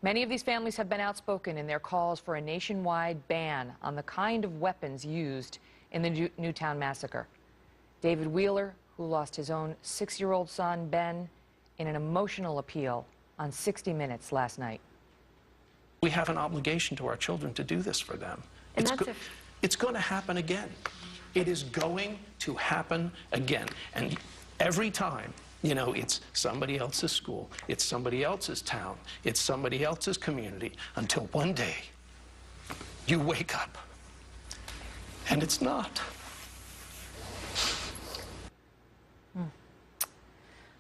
Many of these families have been outspoken in their calls for a nationwide ban on the kind of weapons used in the Newtown massacre. David Wheeler, who lost his own 6-year-old son, Ben, in an emotional appeal on 60 Minutes last night. We have an obligation to our children to do this for them. And It's going to happen again. It is going to happen again. And every time, you know, it's somebody else's school, it's somebody else's town, it's somebody else's community, until one day you wake up and it's not.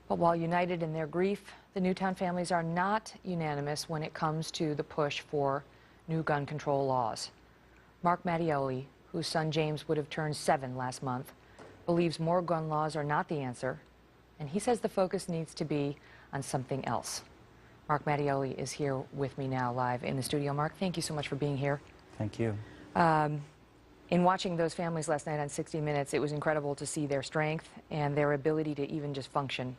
But while united in their grief, the Newtown families are not unanimous when it comes to the push for new gun control laws. Mark Mattioli, whose son James would have turned 7 last month, believes more gun laws are not the answer, and he says the focus needs to be on something else. Mark Mattioli is here with me now live in the studio. Mark, thank you so much for being here. Thank you. In watching those families last night on 60 Minutes, it was incredible to see their strength and their ability to even just function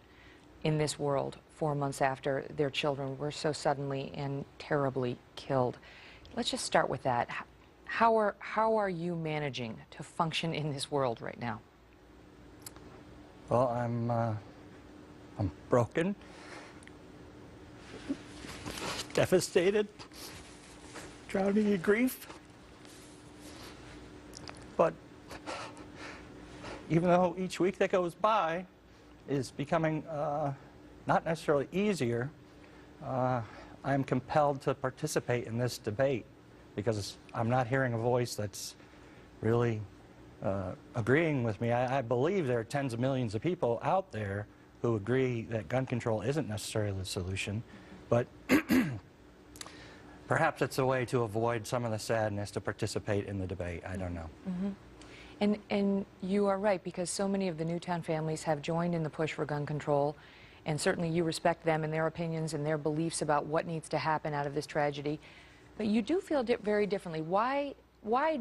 in this world 4 months after their children were so suddenly and terribly killed. Let's just start with that. How are you managing to function in this world right now? Well, I'm broken, devastated, drowning in grief. But even though each week that goes by is becoming not necessarily easier, I'm compelled to participate in this debate because I'm not hearing a voice that's really agreeing with me. I believe there are tens of millions of people out there who agree that gun control isn't necessarily the solution, but perhaps it's a way to avoid some of the sadness to participate in the debate. I don't know. Mm-hmm. And you are right, because so many of the Newtown families have joined in the push for gun control, and certainly you respect them and their opinions and their beliefs about what needs to happen out of this tragedy. But you do feel very differently. Why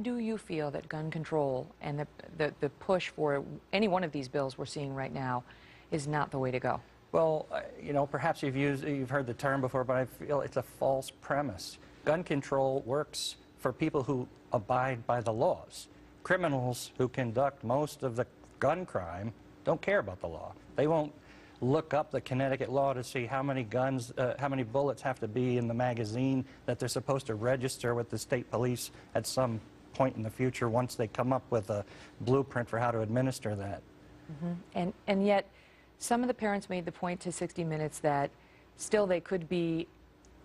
do you feel that gun control and the push for any one of these bills we're seeing right now is not the way to go? Well, you know, perhaps you've heard the term before, but I feel it's a false premise. Gun control works for people who abide by the laws. Criminals who conduct most of the gun crime don't care about the law. They won't look up the Connecticut law to see how many guns, how many bullets have to be in the magazine that they're supposed to register with the state police at some point in the future once they come up with a blueprint for how to administer that. Mm-hmm. And yet, some of the parents made the point to 60 Minutes that still they could be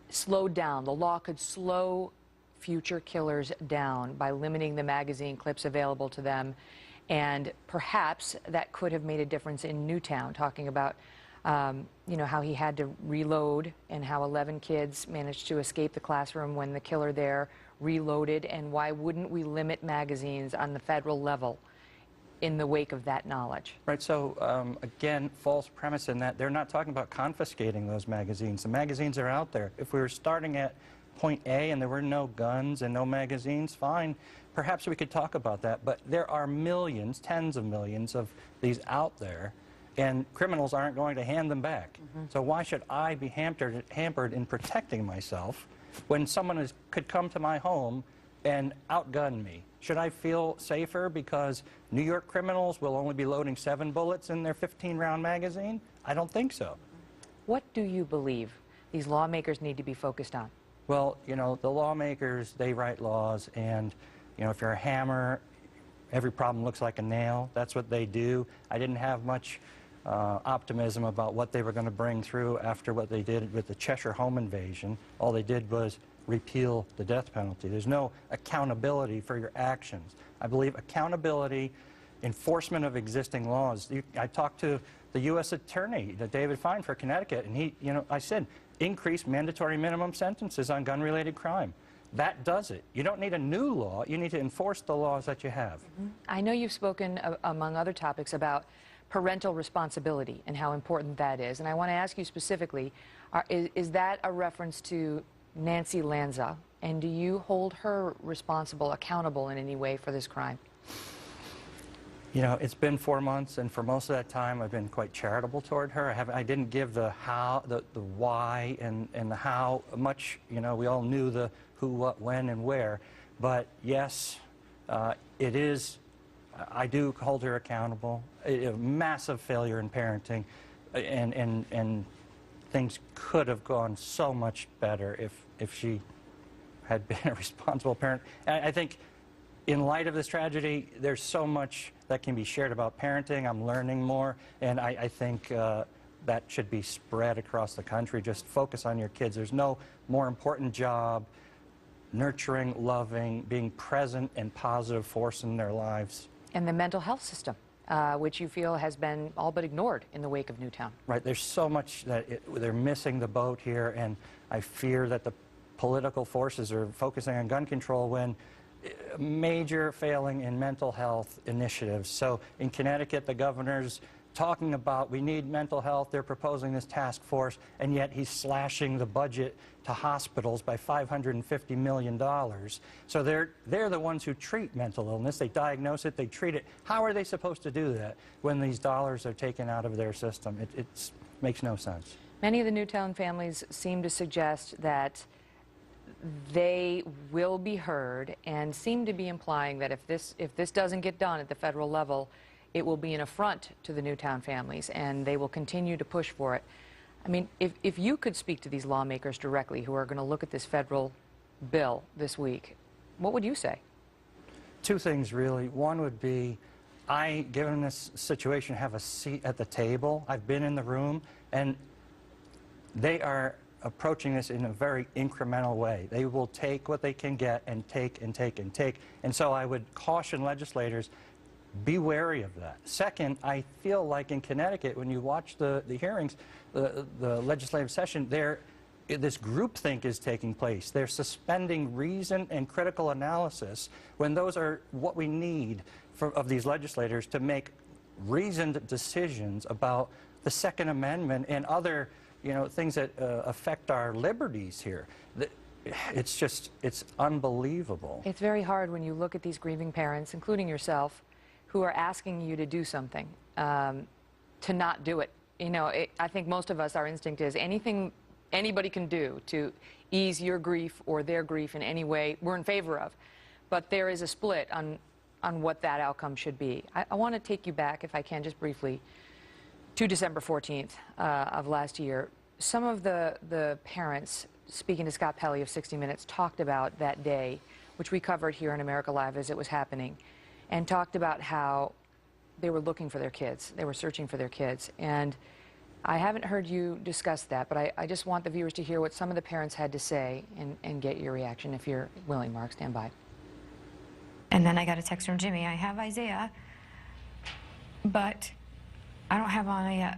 slowed down. The law could slow future killers down by limiting the magazine clips available to them. And perhaps that could have made a difference in Newtown, talking about you know, how he had to reload and how 11 kids managed to escape the classroom when the killer there reloaded. And why wouldn't we limit magazines on the federal level in the wake of that knowledge? Right, so again, false premise in that they're not talking about confiscating those magazines. The magazines are out there. If we were starting at point A and there were no guns and no magazines, fine, perhaps we could talk about that. But there are millions, tens of millions of these out there, and criminals aren't going to hand them back. So why should I be hampered in protecting myself when someone could come to my home and outgun me? Should I feel safer because New York criminals will only be loading 7 bullets in their 15-round magazine? I don't think so. What do you believe these lawmakers need to be focused on? Well, you know, the lawmakers, they write laws, and, you know, if you're a hammer, every problem looks like a nail. That's what they do. I didn't have much optimism about what they were going to bring through after what they did with the Cheshire home invasion. All they did was repeal the death penalty. There's no accountability for your actions. I believe accountability, enforcement of existing laws. I talked to the U.S. Attorney, David Fine for Connecticut, and he, you know, I said, increase mandatory minimum sentences on gun-related crime. That does it. You don't need a new law. You need to enforce the laws that you have. I know you've spoken, among other topics, about parental responsibility and how important that is. And I want to ask you specifically, is that a reference to Nancy Lanza? And do you hold her responsible, accountable in any way for this crime? You know, it's been 4 months, and for most of that time, I've been quite charitable toward her. I didn't give the how, the why, and the how much. You know, we all knew the who, what, when, and where. But yes, it is. I do hold her accountable. A massive failure in parenting, and things could have gone so much better if she had been a responsible parent. I think, in light of this tragedy, there's so much that can be shared about parenting. I'm learning more, and I think that should be spread across the country. Just focus on your kids. There's no more important job, nurturing, loving, being present and positive force in their lives. And the mental health system, which you feel has been all but ignored in the wake of Newtown. Right, there's so much that they're missing the boat here, and I fear that the political forces are focusing on gun control when major failing in mental health initiatives. So in Connecticut, the governor's talking about we need mental health. They're proposing this task force, and yet he's slashing the budget to hospitals by $550 million. So they're the ones who treat mental illness. They diagnose it, they treat it. How are they supposed to do that when these dollars are taken out of their system? It makes no sense. Many of the Newtown families seem to suggest that they will be heard, and seem to be implying that if this doesn't get done at the federal level, it will be an affront to the Newtown families, and they will continue to push for it. I mean, if you could speak to these lawmakers directly who are going to look at this federal bill this week, what would you say? Two things, really. One would be, given this situation, have a seat at the table. I've been in the room, and they are approaching this in a very incremental way. They will take what they can get and take and take and take. And so I would caution legislators, be wary of that. Second, I feel like in Connecticut, when you watch the hearings, the legislative session, this groupthink is taking place. They're suspending reason and critical analysis when those are what we need of these legislators to make reasoned decisions about the Second Amendment and other things that affect our liberties here. It's unbelievable. It's very hard when you look at these grieving parents, including yourself, who are asking you to do something, to not do it. I think most of us, our instinct is anything anybody can do to ease your grief or their grief in any way, we're in favor of. But there is a split on what that outcome should be. I want to take you back, if I can, just briefly, to December 14th of last year. Some of the parents, speaking to Scott Pelley of 60 Minutes, talked about that day, which we covered here on America Live as it was happening, and talked about how they were looking for their kids. They were searching for their kids. And I haven't heard you discuss that, but I just want the viewers to hear what some of the parents had to say and get your reaction. If you're willing, Mark, stand by. And then I got a text from Jimmy. I have Isaiah, but I don't have Anna yet.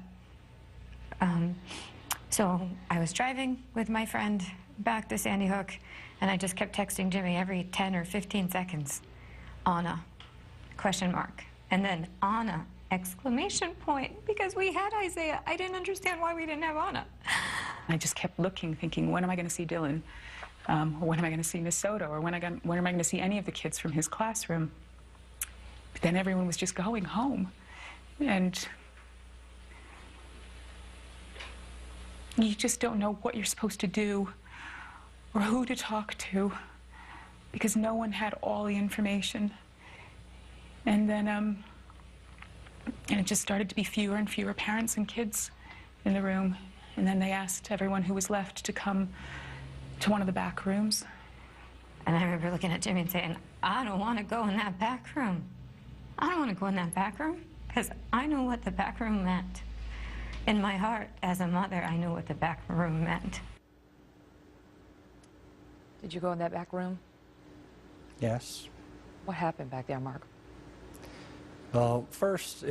So I was driving with my friend back to Sandy Hook, and I just kept texting Jimmy every 10 or 15 seconds. Anna, question mark. And then Anna, exclamation point, because we had Isaiah. I didn't understand why we didn't have Anna. I just kept looking, thinking, when am I going to see Dylan? Or when am I going to see Miss Soto? Or when am I going to see any of the kids from his classroom? But then everyone was just going home. And you just don't know what you're supposed to do or who to talk to, because no one had all the information. And then and it just started to be fewer and fewer parents and kids in the room. And then they asked everyone who was left to come to one of the back rooms. And I remember looking at Jimmy and saying, I don't want to go in that back room. I don't want to go in that back room, because I know what the back room meant. In my heart, as a mother, I knew what the back room meant. Did you go in that back room? Yes. What happened back there, Mark? Well, first,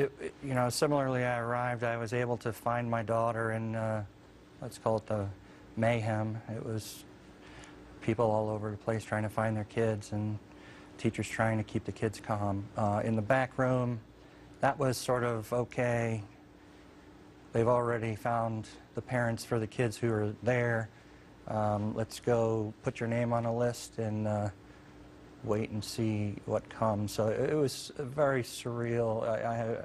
similarly, I arrived. I was able to find my daughter in, let's call it the mayhem. It was people all over the place trying to find their kids, and teachers trying to keep the kids calm. In the back room, that was sort of okay. They've already found the parents for the kids who are there. Let's go put your name on a list, and wait and see what comes. So it was very surreal.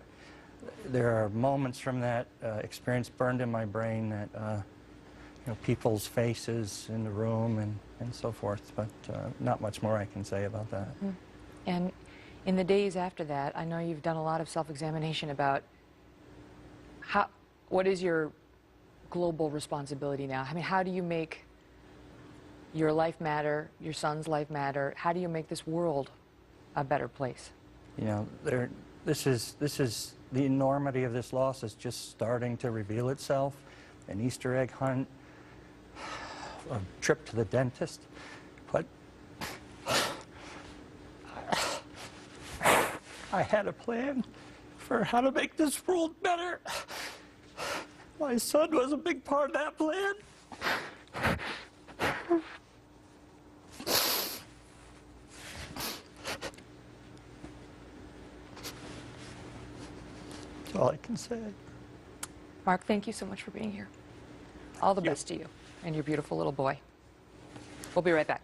There are moments from that experience burned in my brain that, you know, people's faces in the room and so forth, but not much more I can say about that. Mm. And in the days after that, I know you've done a lot of self-examination about what is your global responsibility now? I mean, how do you make your life matter, your son's life matter? How do you make this world a better place? You know, this is the enormity of this loss is just starting to reveal itself. An Easter egg hunt, a trip to the dentist, but I had a plan for how to make this world better. My son was a big part of that plan. That's all I can say. Mark, thank you so much for being here. All the best to you and your beautiful little boy. We'll be right back.